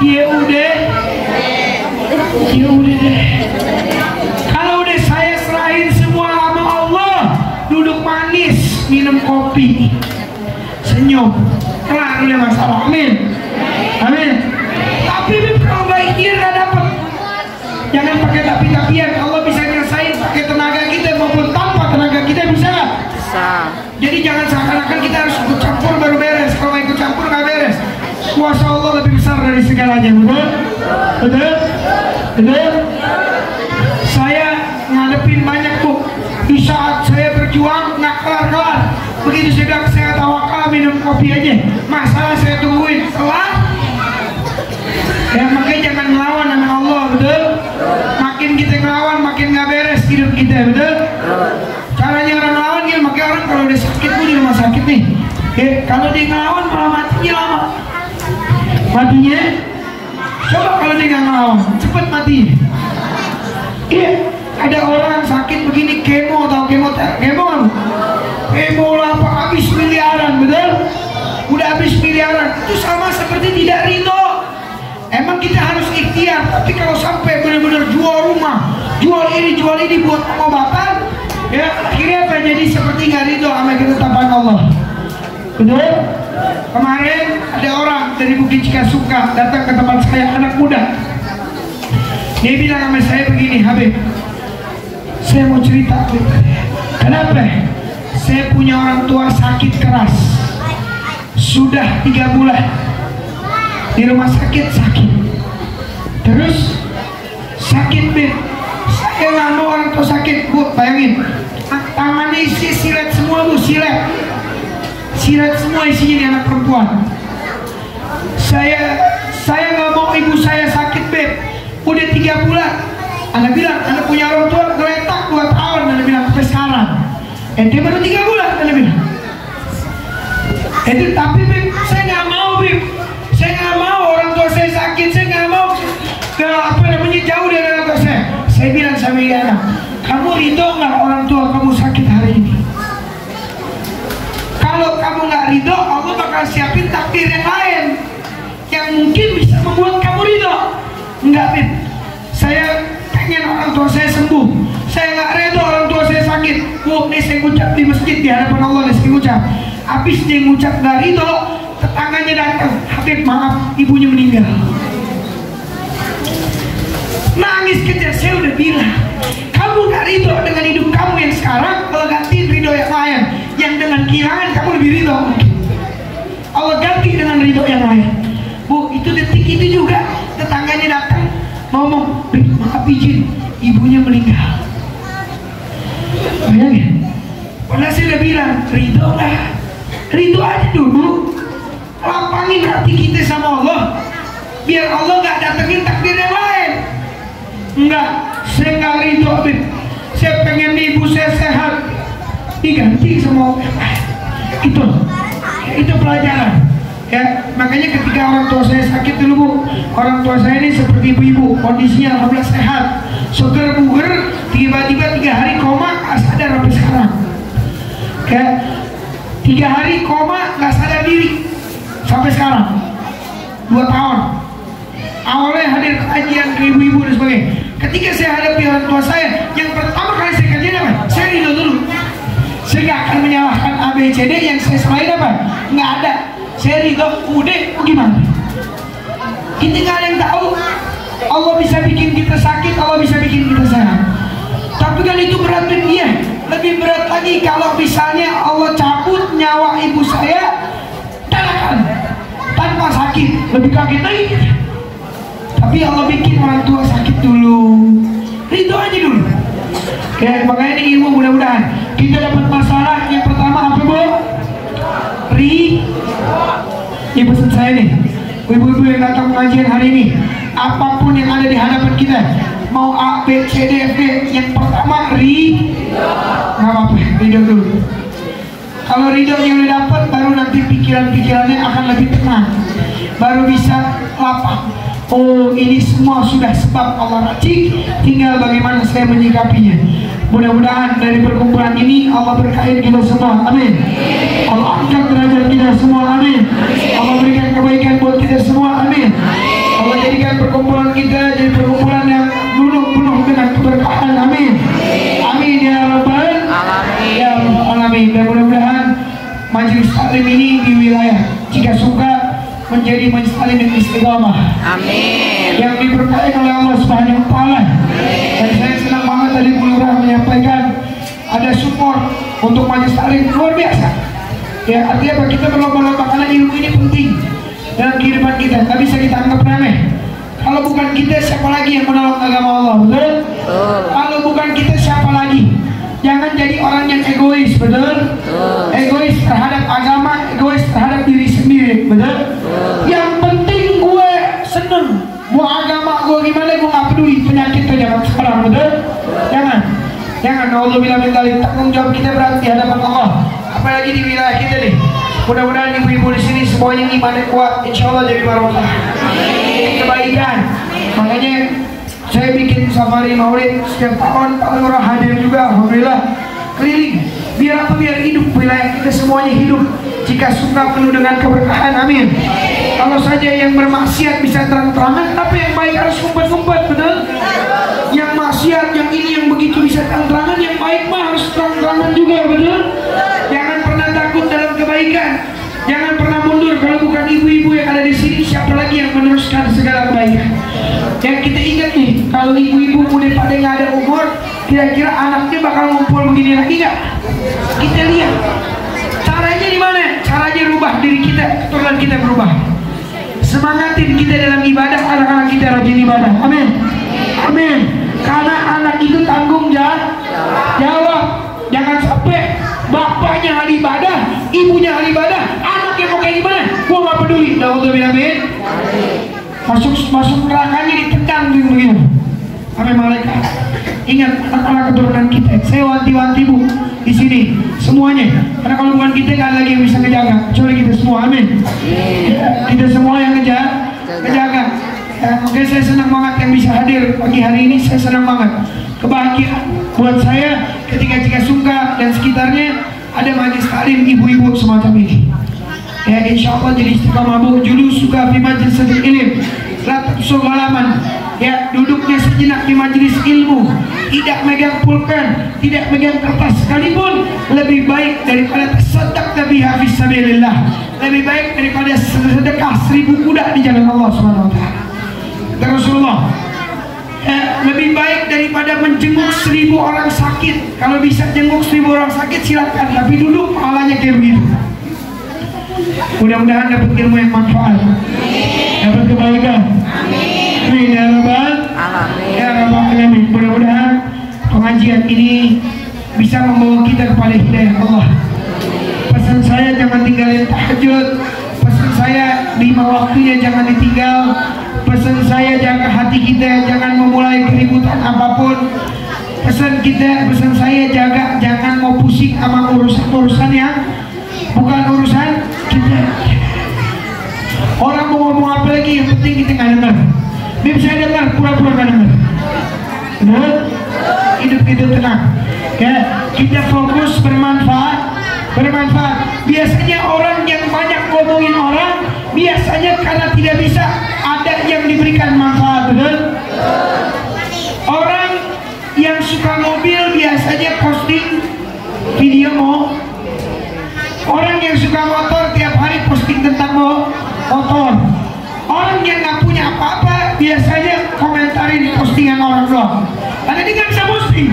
Ya udah. Ya udah deh. Kalau udah saya serahin semua sama Allah, duduk manis, minum kopi, senyum, kelar udah masalah. Amin. Amin. Tapi kalau baik dia nggak dapet, jangan pakai tapi-tapian. Allah bisa nyelesain pakai tenaga kita maupun tanpa tenaga kita, bisa nggak? Bisa. Jadi jangan seakan-akan kita harus ikut campur baru beres. Kalau ikut campur nggak beres. Kuasa Allah lebih besar dari segalanya, betul? Betul? Betul? Saya ngadepin banyak, Bu. Di saat saya berjuang nggak kelar-kelar. Begitu saya tawakal minum kopi aja, masalah saya tungguin kelar. Ya makanya jangan melawan sama Allah, betul? Makin kita ngelawan makin nggak beres hidup kita, betul? Caranya orang ngelawan gitu, makanya orang kalau udah sakit, Bu, di rumah sakit nih, kalau dia ngelawan malah matinya lama. Matinya, coba kalau dia nggak ngelawan, cepet mati. Iya, ada orang sakit begini kemo atau kemo apa habis miliaran, betul? Udah habis miliaran, itu sama seperti tidak ridho. Emang kita harus ikhtiar, tapi kalau sampai benar-benar jual rumah, jual ini buat pengobatan, ya akhirnya apa? Jadi seperti nggak ridho sama ketetapan Allah. Betul? Kemarin ada orang dari Bukit Cikasuka datang ke tempat saya, anak muda. Dia bilang sama saya begini, Habib, saya mau cerita, Habib. Kenapa? Saya punya orang tua sakit keras, sudah 3 bulan di rumah sakit, terus sakit, Bib. Saya nggak mau orang tua sakit, Bu. Bayangin, tangannya isi silet semua, Bu, silet semua isinya, di anak perempuan. Saya nggak mau ibu saya sakit, Beb. Udah 3 bulan. Anda bilang, Anda punya orang tua geletak 2 tahun. Anda bilang, sampai sekarang. Dia baru 3 bulan, Anda bilang. Tapi Beb, saya nggak mau, Beb. Saya nggak mau orang tua saya sakit. Saya nggak mau jauh dari orang tua saya. Saya bilang sama Yana, kamu ridho nggak orang tua kamu sakit hari ini? Kalau kamu nggak ridho, Allah bakal siapin takdir yang lain yang mungkin bisa membuat kamu ridho. Enggak, Bib. Saya pengen orang tua saya sembuh. Saya nggak ridho orang tua saya sakit. Bu, ini saya ngucap di masjid di hadapan Allah, saya ngucap. Habis dia ngucap nggak ridho, tetangganya datang, Habib maaf, ibunya meninggal. Nangis kejar. Saya udah bilang, kamu nggak ridho dengan hidup kamu yang sekarang, kalau ganti ridho yang lain, yang dengan kehilangan kamu lebih ridho. Allah ganti dengan ridho yang lain. Bu, itu detik itu juga tetangganya datang ngomong, maaf izin, ibunya meninggal. Bayangin, padahal saya udah bilang ridho lah, ridho aja dulu, lapangin hati kita sama Allah, biar Allah nggak datengin takdir yang lain. Enggak, saya nggak ridho, Bib. Saya pengen ibu saya sehat, diganti sama itu pelajaran. Ya, makanya ketika orang tua saya sakit dulu Bu, orang tua saya ini seperti ibu-ibu, kondisinya alhamdulillah sehat, seger buger, tiba-tiba 3 hari koma, nggak sadar sampai sekarang. Ya, 3 hari koma, nggak sadar diri sampai sekarang, 2 tahun. Awalnya hadir kajian ke ibu-ibu dan sebagainya. Ketika saya hadapi orang tua saya, yang pertama kali saya kajian apa? Saya ridho dulu. Saya nggak akan menyalahkan ABCD yang saya selain apa? Nggak ada. Saya ridho, udah gimana? Kita nggak ada yang tahu. Allah bisa bikin kita sakit, Allah bisa bikin kita sehat. Tapi kan itu berat dia. Lebih berat lagi kalau misalnya Allah cabut nyawa ibu saya, dadakan tanpa sakit, lebih kaget lagi. Tapi Allah bikin orang tua sakit dulu, ridho aja dulu. Kayak makanya ini ilmu, mudah-mudahan kita dapat masalah. Yang pertama apa Bu? Ini pesan saya nih, ibu-ibu yang datang pengajian hari ini, apapun yang ada di hadapan kita, mau A, B, C, D, F, G, yang pertama nggak apa-apa, ridho dulu. Kalau ridhonya udah dapat, baru nanti pikiran-pikirannya akan lebih tenang, baru bisa lapang. Oh, ini semua sudah sebab Allah racik, tinggal bagaimana saya menyikapinya. Mudah-mudahan dari perkumpulan ini Allah berkahi kita semua, amin. Allah angkat derajat kita semua, amin. Allah berikan kebaikan buat kita semua, amin. Allah jadikan perkumpulan kita jadi perkumpulan yang penuh dengan keberkahan, amin. Amin ya rabbal alamin. Dan mudah-mudahan majelis taklim ini di wilayah Cikasuka menjadi majelis taklim yang istiqamah, amin, yang diberkahi oleh Allah Subhanahu wa taala. Dan saya senang banget tadi Bu Lurah menyampaikan ada support untuk majelis taklim luar biasa. Ya, artinya apa? Kita berlomba-lomba karena ilmu ini penting dalam kehidupan kita. Nggak bisa kita anggap remeh. Kalau bukan kita, siapa lagi yang menolong agama Allah, betul? Kalau bukan kita, siapa lagi? Jangan jadi orang yang egois, betul? Egois terhadap agama, egois terhadap diri sendiri, betul? Yang penting gue seneng, mau agama gue gimana gue nggak peduli, penyakit tuh jangan sekarang, betul? Jangan. Allah bilang tanggung jawab kita berat di hadapan Allah, apalagi di wilayah kita nih. Mudah-mudahan ibu-ibu di sini semuanya imannya kuat, insya Allah jadi barokah, kebaikan. Makanya saya bikin safari maulid setiap tahun, Pak Lurah hadir juga, alhamdulillah, keliling. Biar apa? Biar hidup wilayah kita semuanya hidup. Cikasuka penuh dengan keberkahan, amin. Kalau saja yang bermaksiat bisa terang-terangan, tapi yang baik harus ngumpet-ngumpet, betul? Yang maksiat, yang ini, yang begitu bisa terang-terangan, yang baik mah harus terang-terangan juga, betul? Jangan pernah takut dalam kebaikan, jangan pernah mundur. Kalau bukan ibu-ibu yang ada di sini, siapa lagi yang meneruskan segala kebaikan? Yang kita ingat nih, kalau ibu-ibu udah pada nggak ada umur, kira-kira anaknya bakal ngumpul begini lagi nggak? Kita lihat caranya di mana? Caranya rubah diri kita, keturunan kita berubah. Semangatin kita dalam ibadah, anak-anak kita rajin ibadah, amin, amin. Karena anak itu tanggung jawab. Jangan sampai bapaknya ahli ibadah, ibunya ahli ibadah, anaknya mau kayak gimana? Gua nggak peduli. Alhamdulillah, amin. Masuk nerakanya ditendang gitu. Sampai malaikat. Ingat anak-anak keturunan kita. Saya wanti-wanti Bu di sini semuanya. Karena kalau bukan kita nggak ada lagi yang bisa ngejaga. Kecuali kita semua, amin. Kita semua yang ngejaga. Oke, saya senang banget yang bisa hadir pagi hari ini. Saya senang banget. Kebahagiaan buat saya ketika Cikasuka dan sekitarnya ada majelis taklim ibu-ibu semacam ini. Ya, insya Allah jadi istiqamah Bu. Julus suka di majelis ilmu, latul halaman. Ya, duduknya sejenak di majelis ilmu, tidak megang pulpen, tidak megang kertas sekalipun, lebih baik daripada tasaddaq biha fi sabilillah, lebih baik daripada sedekah 1000 kuda di jalan Allah Subhanahu wa taala. Rasulullah, lebih baik daripada menjenguk 1000 orang sakit. Kalau bisa jenguk 1000 orang sakit silakan, tapi duduk pahalanya kayak begitu. Mudah-mudahan dapat ilmu yang manfaat, dapat kebaikan, amin ya rabbal alamin. Mudah-mudahan pengajian ini bisa membawa kita kepada hidayah Allah. Pesan saya jangan tinggalin tahajud, pesan saya 5 waktunya jangan ditinggal, pesan saya jaga hati kita, jangan memulai keributan apapun. Pesan saya jaga, jangan mau pusing sama urusan yang bukan urusan kita. lagi, yang penting kita nggak dengar. Bib saya dengar, pura-pura nggak dengar. Betul? Hidup itu tenang. Ya, kita fokus bermanfaat. Biasanya orang yang banyak ngomongin orang, biasanya karena tidak bisa ada yang diberikan manfaat, betul? Orang yang suka mobil biasanya posting video orang yang suka motor tiap hari posting tentang motor. Orang yang nggak punya apa-apa biasanya komentarin postingan orang doang, karena dia nggak bisa posting.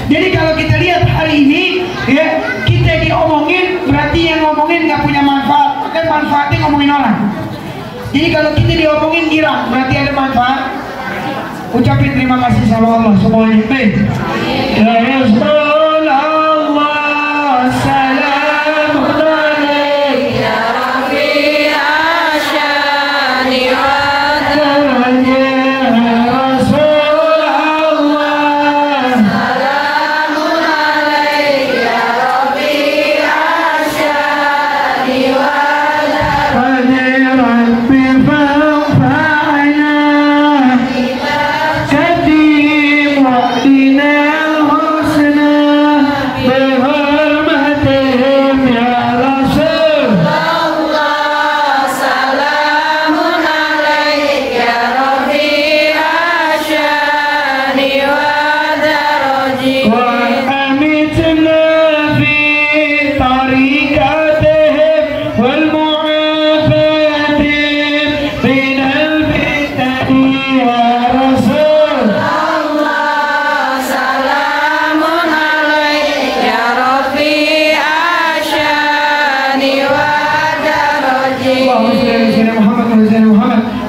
Jadi kalau kita lihat hari ini, ya, kita diomongin, berarti yang ngomongin nggak punya manfaat, maka manfaatnya ngomongin orang. Jadi kalau kita diomongin girang, berarti ada manfaat. Ucapin terima kasih sama Allah semuanya. Baik. Ya Rasulullah, salamun alaik ya Rafi asyani wa darajat.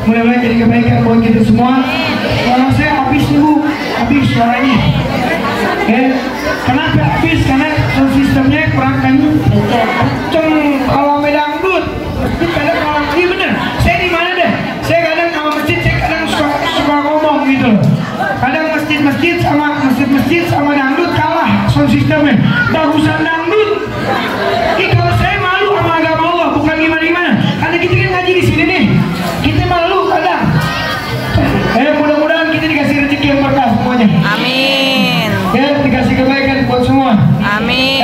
Mudah-mudahan jadi kebaikan buat kita semua. Suara saya habis nih, habis suaranya. Kenapa habis? Karena sistemnya kurang kenceng. Kalau dangdut, kadang kalau ini bener. Saya di mana deh? Saya kadang sama masjid, saya kadang suka ngomong gitu. Kadang masjid sama dangdut kalah sound sistemnya. Bagusan dangdut. Kalau saya malu sama agama Allah, bukan gimana-gimana. Karena kita kan ngaji di sini nih. Kita malu kadang. Mudah-mudahan kita dikasih rezeki yang berkah semuanya. Amin. Ya, dikasih kebaikan buat semua. Amin.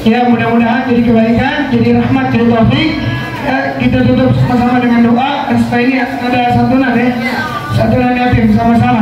Ya, mudah-mudahan jadi kebaikan, jadi rahmat, jadi taufik. Ya, kita tutup sama-sama dengan doa. Dan setelah ini ada santunan ya. Santunan yatim sama-sama.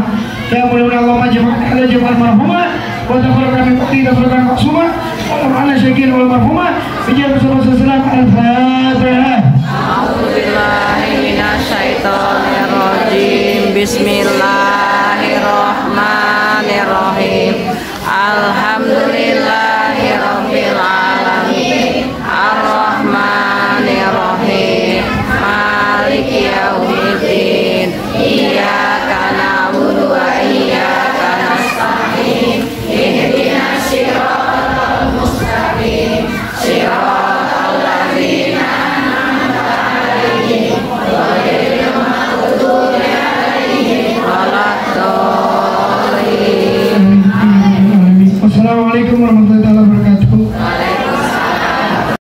Ya, mudah-mudahan Allah majma'ana ala jama'al marhumah wa tafarraqna min ba'di tafarraqan maqsumah wa ta'ala syakin wal marhumah bijah Rasulullah al-Fatihah. A'udzubillahi minasyaitonirrajim. Bismillahirrahmanirrahim. Alhamdulillahirabbil alamin. Ar-Rahmanirrahim. Maliki yaumiddin. Iyyaka na'budu wa iyyaka nasta'in. Ihdinas siratal mustaqim. Siratal ladzina an'amta 'alaihim ghairil maghdubi 'alaihim waladdallin. Wassalamualaikum warahmatullahi wabarakatuh.